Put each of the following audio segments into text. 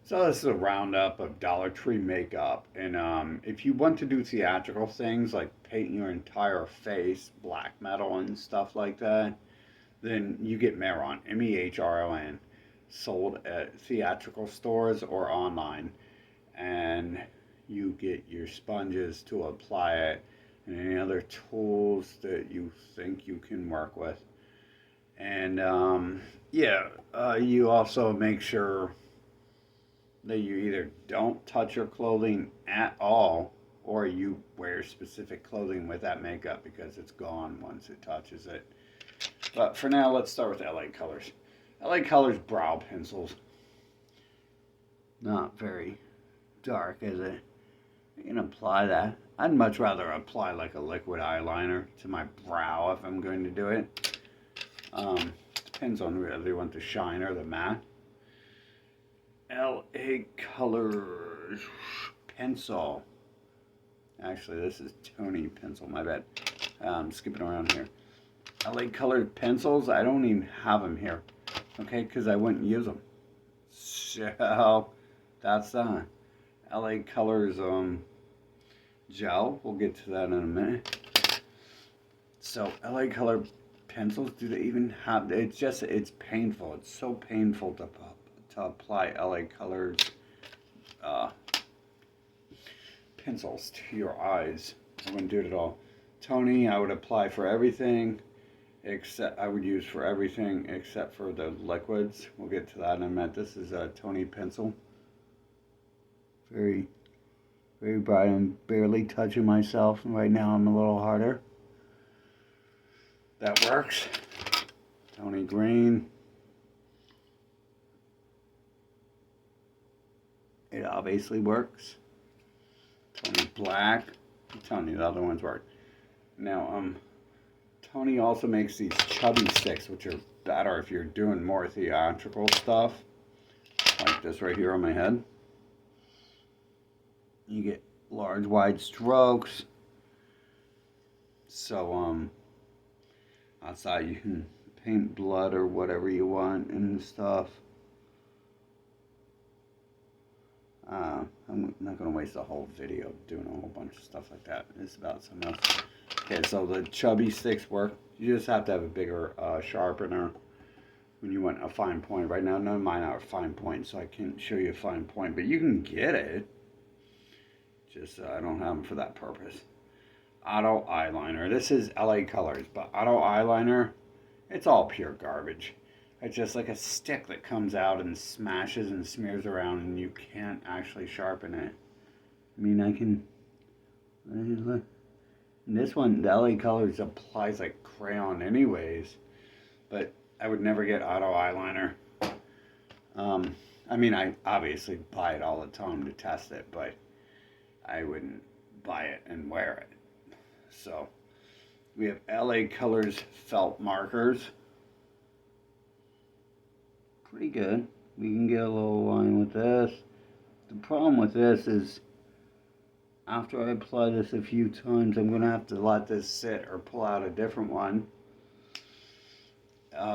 So this is a roundup of Dollar Tree makeup, and if you want to do theatrical things like paint your entire face black metal and stuff like that, then you get Mehron, Mehron, sold at theatrical stores or online, and you get your sponges to apply it and any other tools that you think you can work with. And you also make sure that you either don't touch your clothing at all or you wear specific clothing with that makeup because it's gone once it touches it. But for now, let's start with LA Colors. LA Colors brow pencils. Not very dark, is it? You can apply that. I'd much rather apply like a liquid eyeliner to my brow if I'm going to do it. Depends on whether you want the shine or the matte. LA Colors pencil. Actually, this is Tony pencil, my bad. I'm skipping around here. LA Colored pencils, I don't even have them here. Okay, because I wouldn't use them. So, that's that. LA Colors gel. We'll get to that in a minute. So, LA Color pencils, do they even have, it's painful. It's so painful to apply LA Colors pencils to your eyes. I wouldn't do it at all. Tony, I would apply for everything, except I would use for everything except for the liquids. We'll get to that in a minute. This is a Tony pencil. Very, very bright. I'm barely touching myself. Right now I'm a little harder. That works. Tony green. It obviously works. Tony black. I'm telling you, the other ones work. Now, Tony also makes these chubby sticks, which are better if you're doing more theatrical stuff, like this right here on my head. You get large, wide strokes. So, outside you can paint blood or whatever you want and stuff. I'm not going to waste a whole video doing a whole bunch of stuff like that. It's about something else. Okay, so the chubby sticks work. You just have to have a bigger sharpener when you want a fine point. Right now, none of mine are a fine point, so I can't show you a fine point, but you can get it. Just I don't have them for that purpose. Auto eyeliner. This is LA Colors, but auto eyeliner, it's all pure garbage. It's just like a stick that comes out and smashes and smears around, and you can't actually sharpen it. I mean, I can. And this one, the LA Colors applies like crayon, anyways. But I would never get auto eyeliner. I mean, I obviously buy it all the time to test it, but I wouldn't buy it and wear it. So we have LA Colors felt markers. Pretty good. We can get a little line with this. The problem with this is after I apply this a few times, I'm going to have to let this sit or pull out a different one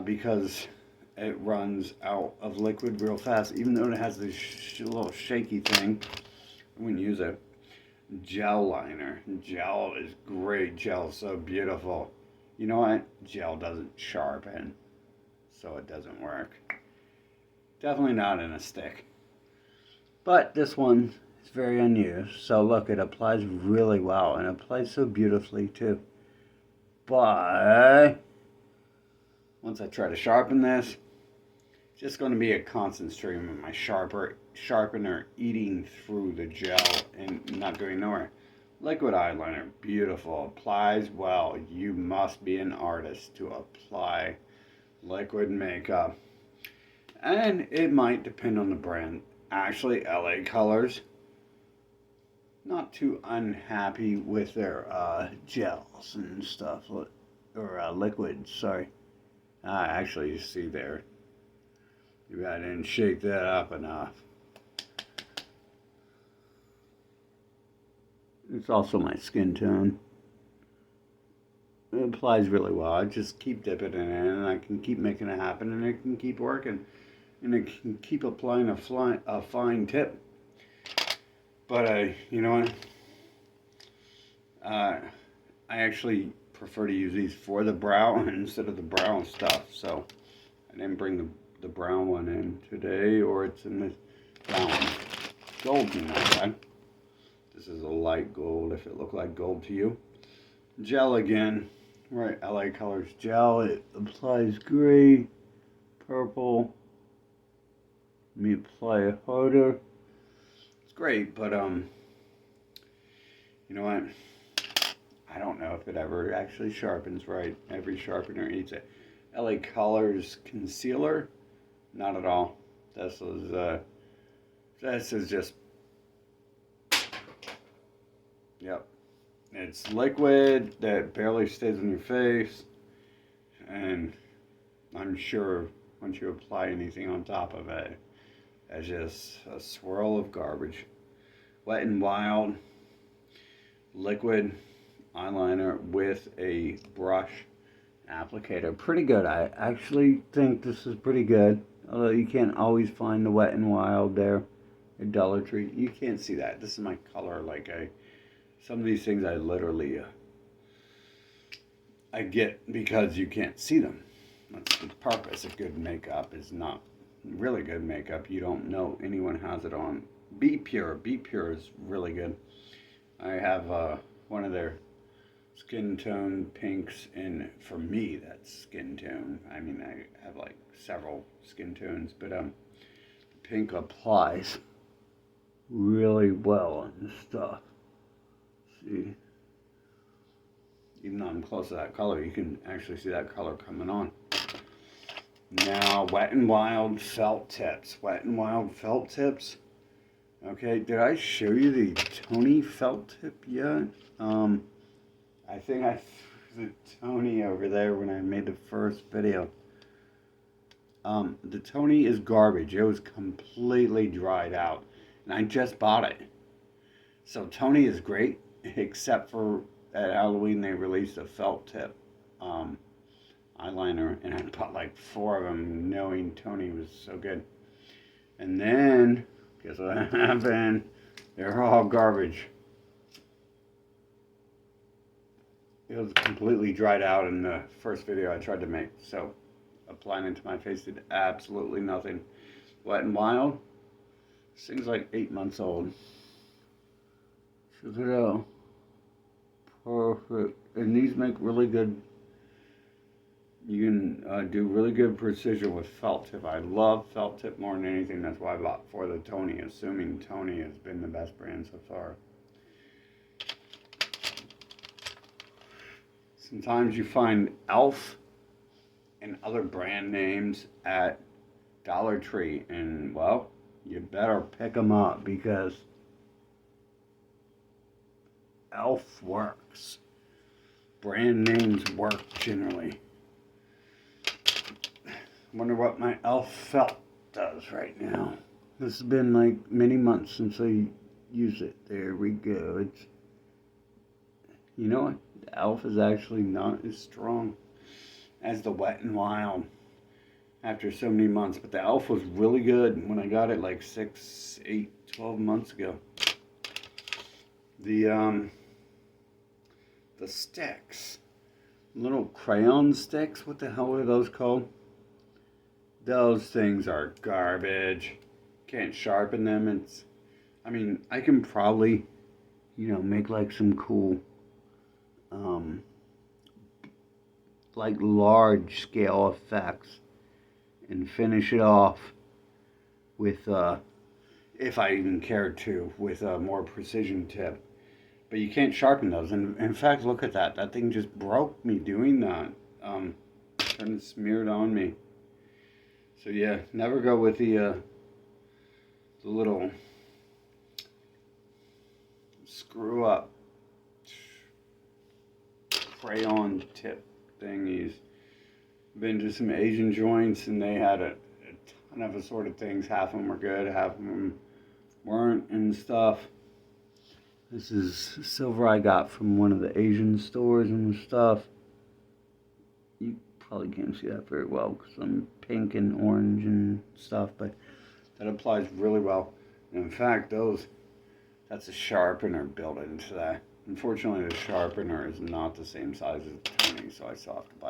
because it runs out of liquid real fast. Even though it has this little shaky thing, I wouldn't use it. Gel liner. Gel is great. Gel is so beautiful. You know what? Gel doesn't sharpen, so it doesn't work. Definitely not in a stick. But this one is very unused. So look, it applies really well and it applies so beautifully too. But once I try to sharpen this, it's just going to be a constant stream of my sharpener eating through the gel and not going nowhere. Liquid eyeliner, beautiful, applies well. You must be an artist to apply liquid makeup. And it might depend on the brand. Actually, LA Colors, not too unhappy with their gels and stuff, or liquids, sorry. Actually, you see there, maybe I didn't shake that up enough. It's also my skin tone. It applies really well. I just keep dipping in it and I can keep making it happen and it can keep working. and it can keep applying a fine tip. But you know what? I actually prefer to use these for the brow instead of the brown stuff. So I didn't bring the brown one in today, or it's in the brown one. Gold, you know, okay? This is a light gold if it looked like gold to you. Gel again, right? LA Colors gel. It applies gray, purple. Let me apply it harder. It's great, but you know what? I don't know if it ever actually sharpens right. Every sharpener eats it. LA Colors concealer, not at all. This is just, yep. It's liquid that barely stays on your face, and I'm sure once you apply anything on top of it, it's just a swirl of garbage. Wet n Wild liquid eyeliner with a brush applicator. Pretty good. I actually think this is pretty good. Although you can't always find the Wet n Wild there at Dollar Tree. You can't see that. This is my color. Some of these things I literally I get because you can't see them. That's the purpose of good makeup, is not really good makeup. You don't know anyone has it on. Be Pure. Be Pure is really good. I have one of their skin tone pinks, and for me that's skin tone. I mean, I have like several skin tones, but pink applies really well on this stuff. See, even though I'm close to that color, you can actually see that color coming on. Now, Wet n Wild felt tips. Wet n Wild felt tips. Okay, did I show you the Tony felt tip yet? I think I threw the Tony over there when I made the first video. The Tony is garbage. It was completely dried out, and I just bought it. So Tony is great, except for at Halloween they released a felt tip eyeliner, and I bought like 4 of them knowing Tony was so good. And then, guess what happened? They're all garbage. It was completely dried out in the first video I tried to make, so applying it to my face did absolutely nothing. Wet n Wild, this thing's like 8 months old. Check it out. Perfect. And these make really good, you can do really good precision with felt tip. I love felt tip more than anything. That's why I bought for the Tony, assuming Tony has been the best brand so far. Sometimes you find e.l.f. and other brand names at Dollar Tree, and well, you better pick them up because e.l.f. works. Brand names work generally. Wonder what my e.l.f. felt does right now. This has been like many months since I used it. There we go. It's, you know what? The e.l.f. is actually not as strong as the Wet n Wild after so many months. But the e.l.f. was really good when I got it like 6, 8, 12 months ago. The sticks, little crayon sticks, what the hell are those called? Those things are garbage. Can't sharpen them. It's, I mean, I can probably, make like some cool, like large scale effects and finish it off with, if I even cared to, with a more precision tip. But you can't sharpen those. And in fact, look at that. That thing just broke me doing that. Kind of smeared on me. So yeah, never go with the little screw up crayon tip thingies. Been to some Asian joints and they had a ton of assorted things. Half of them were good, half of them weren't and stuff. This is silver I got from one of the Asian stores and stuff. You Probably can't see that very well because I'm pink and orange and stuff, but that applies really well. And in fact, that's a sharpener built into that. Unfortunately, the sharpener is not the same size as the toning, so I still have to buy